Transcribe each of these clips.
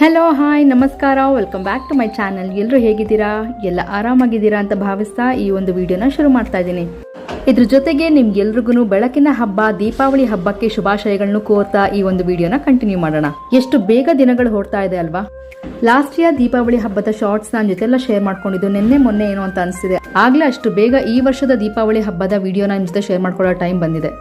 Hello hi ನಮಸ್ಕಾರ, welcome back to my channel. ಎಲ್ಲರೂ ಹೇಗಿದ್ದೀರಾ? ಎಲ್ಲ ಆರಾಮಾಗಿದ್ದೀರಾ ಅಂತ ಭಾವಿಸ್ತಾ ಈ ಒಂದು ವಿಡಿಯೋನ ಶುರು ಮಾಡ್ತಾ ಇದ್ದೀನಿ. ಇದ್ರ ಜೊತೆಗೆ ನಿಮ್ಗೆಲ್ರಿಗೂ ಬೆಳಕಿನ ಹಬ್ಬ ದೀಪಾವಳಿ ಹಬ್ಬಕ್ಕೆ ಶುಭಾಶಯಗಳನ್ನು ಕೋರ್ತಾ ಈ ಒಂದು ವಿಡಿಯೋನ ಕಂಟಿನ್ಯೂ ಮಾಡೋಣ. ಎಷ್ಟು ಬೇಗ ದಿನಗಳು ಹೊರಡ್ತಾ ಇದೆ ಅಲ್ವಾ? ಲಾಸ್ಟ್ ಇಯರ್ ದೀಪಾವಳಿ ಹಬ್ಬದ ಶಾರ್ಟ್ಸ್ ನಾನು ಜೊತೆಲ್ಲ ಶೇರ್ ಮಾಡ್ಕೊಂಡಿದ್ದು ನಿನ್ನೆ ಮೊನ್ನೆ ಏನೋ ಅಂತ ಅನಿಸ್ತಿದೆ. ಆಗ್ಲೇ ಅಷ್ಟು ಬೇಗ ಈ ವರ್ಷದ ದೀಪಾವಳಿ ಹಬ್ಬದ ವಿಡಿಯೋನ ನಿಮ್ ಜೊತೆ ಶೇರ್ ಮಾಡ್ಕೊಳ್ಳೋ ಟೈಮ್ ಬಂದಿದೆ.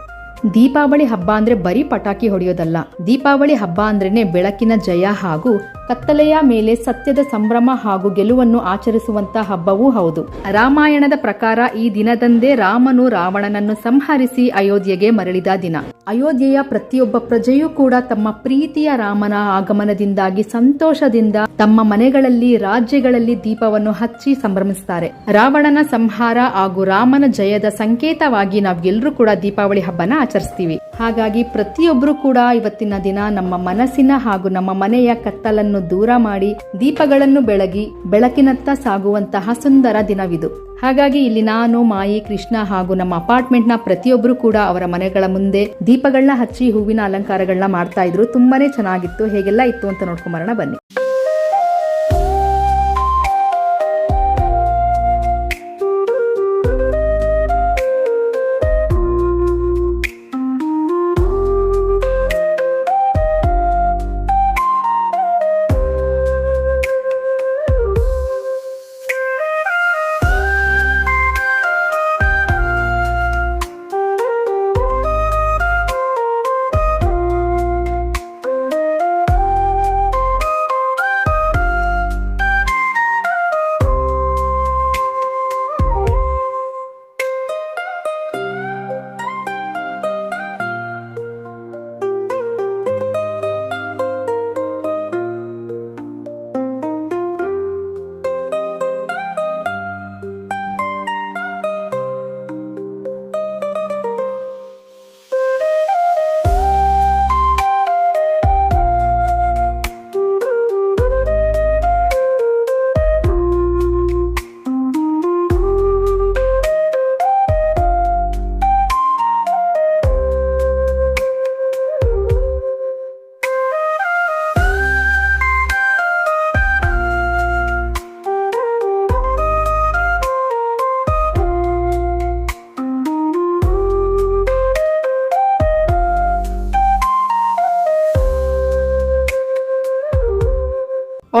ದೀಪಾವಳಿ ಹಬ್ಬ ಅಂದ್ರೆ ಬರೀ ಪಟಾಕಿ ಹೊಡೆಯೋದಲ್ಲ. ದೀಪಾವಳಿ ಹಬ್ಬ ಅಂದ್ರೇನೆ ಬೆಳಕಿನ ಜಯ ಹಾಗೂ ಕತ್ತಲೆಯ ಮೇಲೆ ಸತ್ಯದ ಸಂಭ್ರಮ ಹಾಗೂ ಗೆಲುವನ್ನು ಆಚರಿಸುವಂತ ಹಬ್ಬವೂ ಹೌದು. ರಾಮಾಯಣದ ಪ್ರಕಾರ ಈ ದಿನದಂದೇ ರಾಮನು ರಾವಣನನ್ನು ಸಂಹರಿಸಿ ಅಯೋಧ್ಯೆಗೆ ಮರಳಿದ ದಿನ. ಅಯೋಧ್ಯೆಯ ಪ್ರತಿಯೊಬ್ಬ ಪ್ರಜೆಯೂ ಕೂಡ ತಮ್ಮ ಪ್ರೀತಿಯ ರಾಮನ ಆಗಮನದಿಂದಾಗಿ ಸಂತೋಷದಿಂದ ತಮ್ಮ ಮನೆಗಳಲ್ಲಿ ರಾಜ್ಯಗಳಲ್ಲಿ ದೀಪವನ್ನು ಹಚ್ಚಿ ಸಂಭ್ರಮಿಸುತ್ತಾರೆ. ರಾವಣನ ಸಂಹಾರ ಹಾಗೂ ರಾಮನ ಜಯದ ಸಂಕೇತವಾಗಿ ನಾವೆಲ್ಲರೂ ಕೂಡ ದೀಪಾವಳಿ ಹಬ್ಬನ ಆಚರಿಸ್ತೀವಿ. ಹಾಗಾಗಿ ಪ್ರತಿಯೊಬ್ಬರು ಕೂಡ ಇವತ್ತಿನ ದಿನ ನಮ್ಮ ಮನಸ್ಸಿನ ಹಾಗೂ ನಮ್ಮ ಮನೆಯ ಕತ್ತಲನ್ನು ದೂರ ಮಾಡಿ ದೀಪಗಳನ್ನು ಬೆಳಗಿ ಬೆಳಕಿನತ್ತ ಸಾಗುವಂತಹ ಸುಂದರ ದಿನವಿದು. ಹಾಗಾಗಿ ಇಲ್ಲಿ ನಾನು, ಮಾಯಿ, ಕೃಷ್ಣ ಹಾಗೂ ನಮ್ಮ ಅಪಾರ್ಟ್ಮೆಂಟ್ ನ ಪ್ರತಿಯೊಬ್ಬರು ಕೂಡ ಅವರ ಮನೆಗಳ ಮುಂದೆ ದೀಪಗಳನ್ನ ಹಚ್ಚಿ ಹೂವಿನ ಅಲಂಕಾರಗಳನ್ನ ಮಾಡ್ತಾ ಇದ್ರು. ತುಂಬಾನೇ ಚೆನ್ನಾಗಿತ್ತು. ಹೇಗೆಲ್ಲ ಇತ್ತು ಅಂತ ನೋಡ್ಕೊಂಬರೋಣ ಬನ್ನಿ.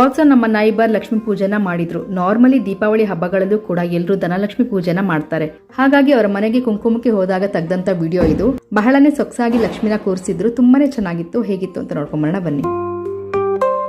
ಆಲ್ಸೋ ನಮ್ಮ ನೈಬರ್ ಲಕ್ಷ್ಮೀ ಪೂಜೆನ ಮಾಡಿದ್ರು. ನಾರ್ಮಲಿ ದೀಪಾವಳಿ ಹಬ್ಬಗಳಲ್ಲೂ ಕೂಡ ಎಲ್ಲರೂ ಧನಲಕ್ಷ್ಮಿ ಪೂಜೆನ ಮಾಡ್ತಾರೆ. ಹಾಗಾಗಿ ಅವರ ಮನೆಗೆ ಕುಂಕುಮಕ್ಕೆ ಹೋದಾಗ ತೆಗೆದಂತ ವಿಡಿಯೋ ಇದು. ಬಹಳನೇ ಸೊಗಸಾಗಿ ಲಕ್ಷ್ಮಿನ ಕೂರಿಸಿದ್ರು. ತುಂಬಾನೇ ಚೆನ್ನಾಗಿತ್ತು. ಹೇಗಿತ್ತು ಅಂತ ನೋಡ್ಕೊಂಬರೋಣ ಬನ್ನಿ.